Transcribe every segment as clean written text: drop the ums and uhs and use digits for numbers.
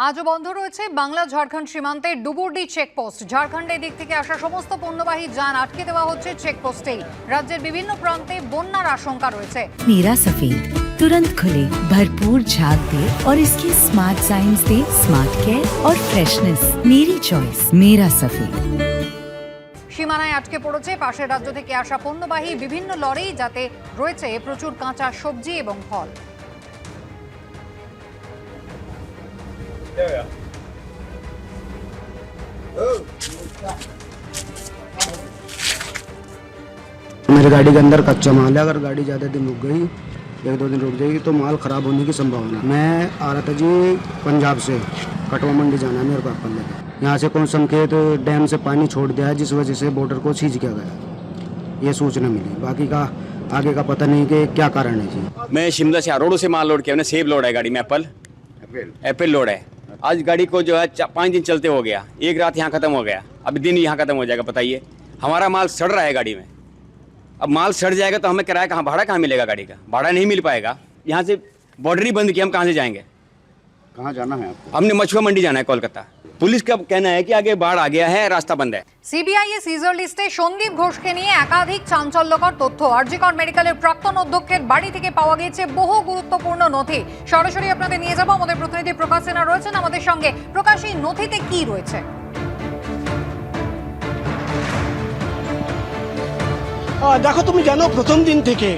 আজও বন্ধ রয়েছে বাংলা ঝাড়খণ্ড সীমান্তের ডুবুরডি চেকপোস্ট। ঝাড়খণ্ডের দিক থেকে আসা সমস্ত পণ্যবাহী যান আটকে দেওয়া হচ্ছে চেকপোস্টেই। রাজ্যের বিভিন্ন প্রান্তে বন্যার আশঙ্কা রয়েছে। मेरा सफेद तुरंत खुले, भरपूर झाग दे और इसकी स्मार्ट साइंस दे स्मार्ट केयर और फ्रेशनेस। मेरी चॉइस मेरा सफेद। সীমানায় আটকে পড়েছে পাশের রাজ্য থেকে আসা পণ্যবাহী বিভিন্ন লরি, যাতে রয়েছে প্রচুর কাঁচা সবজি এবং ফল। मेरी गाड़ी के अंदर कच्चा माल है। अगर गाड़ी ज़्यादा दिन रुक गई, 1-2 दिन रुक जाएगी, तो माल ख़राब होने की संभावना। मैं आ रहा था जी पंजाब से, कटवा मंडी जाना है मेरे को एप्पल लेकर। यहाँ से कौन संकेत डैम से पानी छोड़ दिया है, जिस वजह से बॉर्डर को सीज किया गया। ये सूचना मिली, बाकी का आगे का पता नहीं कि क्या कारण है जी। मैं शिमला से अरोड़ो से माल लोड किया, सेब लोड है गाड़ी में, एप्पल लोड है। आज गाड़ी को जो है 5 दिन चलते हो गया, एक रात यहाँ खत्म हो गया, अभी दिन यहाँ खत्म हो जाएगा। बताइए, हमारा माल सड़ रहा है गाड़ी में। अब माल सड़ जाएगा तो हमें किराया कहाँ, भाड़ा कहाँ मिलेगा? गाड़ी का भाड़ा नहीं मिल पाएगा। यहाँ से बॉर्डर ही बंद किया, हम कहाँ से जाएंगे? कहाँ जाना है आपको? हमने मछुआ मंडी जाना है, कोलकाता। पुलिस का कहना है कि आगे बाढ़ आ गया है, रास्ता बंद है। সিবিআই এর সিজার লিস্টে সন্দীপ ঘোষকে নিয়ে একাধিক চাঞ্চল্যকর তথ্য। আরজিকর মেডিকেলের প্রাক্তন অধ্যক্ষের বাড়ি থেকে পাওয়া গিয়েছে বহু গুরুত্বপূর্ণ নথি। সরাসরি আপনাদের নিয়ে যাব, আমাদের প্রতিনিধি প্রকাশ সিনহা রয়েছেন আমাদের সঙ্গে। প্রকাশ, এই নথিতে কি রয়েছে? দেখো, তুমি জানো প্রথম দিন থেকে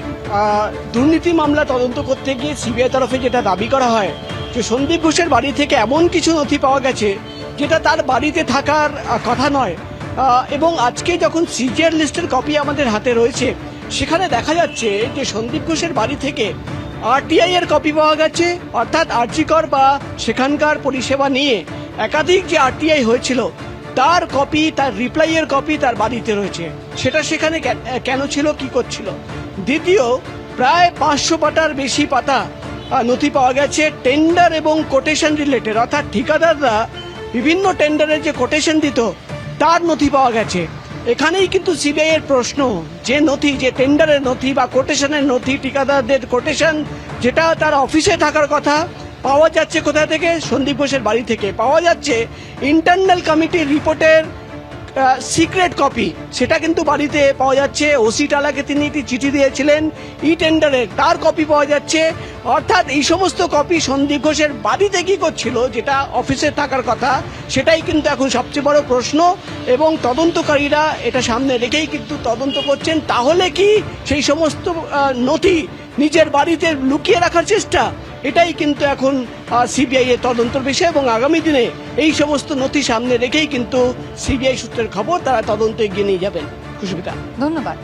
দুর্নীতি মামলা তদন্ত করতে গিয়ে সিবিআই তরফে যেটা দাবি করা হয় যে সন্দীপ ঘোষের বাড়ি থেকে এমন কিছু নথি পাওয়া গেছে যেটা তার বাড়িতে থাকার কথা নয়। এবং আজকে যখন সিজিআর লিস্টের কপি আমাদের হাতে রয়েছে, সেখানে দেখা যাচ্ছে যে সন্দীপ ঘোষের বাড়ি থেকে আরটিআই এর কপি পাওয়া গেছে, অর্থাৎ আরজিকর বা সেখানকার পরিষেবা নিয়ে একাধিক যে আরটিআই হয়েছিল তার কপি, তার রিপ্লাইয়ের কপি তার বাড়িতে রয়েছে। সেটা সেখানে কেন ছিল, কি করছিল? দ্বিতীয়, প্রায় 500 পাতার বেশি পাতা নথি পাওয়া গেছে টেন্ডার এবং কোটেশন রিলেটেড, অর্থাৎ ঠিকাদাররা বিভিন্ন টেন্ডারের যে কোটেশন দিত তার নথি পাওয়া গেছে। এখানেই কিন্তু সিবিআই এর প্রশ্ন, যে নথি, যে টেন্ডারের নথি বা কোটেশনের নথি, ঠিকাদারদের কোটেশন যেটা তার অফিসে থাকার কথা, পাওয়া যাচ্ছে কোথা থেকে? সন্দীপ ঘোষের বাড়ি থেকে পাওয়া যাচ্ছে ইন্টারনাল কমিটির রিপোর্টের সিক্রেট কপি। সেটা কিন্তু বাড়িতে পাওয়া যাচ্ছে। ওসি টালাকে তিনি একটি চিঠি দিয়েছিলেন ই টেন্ডারের, তার কপি পাওয়া যাচ্ছে। অর্থাৎ এই সমস্ত কপি সন্দীপ ঘোষের বাড়িতে কি করছিল, যেটা অফিসে থাকার কথা, সেটাই কিন্তু এখন সবচেয়ে বড় প্রশ্ন। এবং তদন্তকারীরা এটা সামনে রেখেই কিন্তু তদন্ত করছেন। তাহলে কি সেই সমস্ত নথি নিজের বাড়িতে লুকিয়ে রাখার চেষ্টা? এটাই কিন্তু এখন সিবিআই এর তদন্তের বিষয়, এবং আগামী দিনে এই সমস্ত নথি সামনে রেখেই কিন্তু সিবিআই সূত্রের খবর তারা তদন্তে এগিয়ে নিয়ে যাবেন। খুশবিতা, ধন্যবাদ।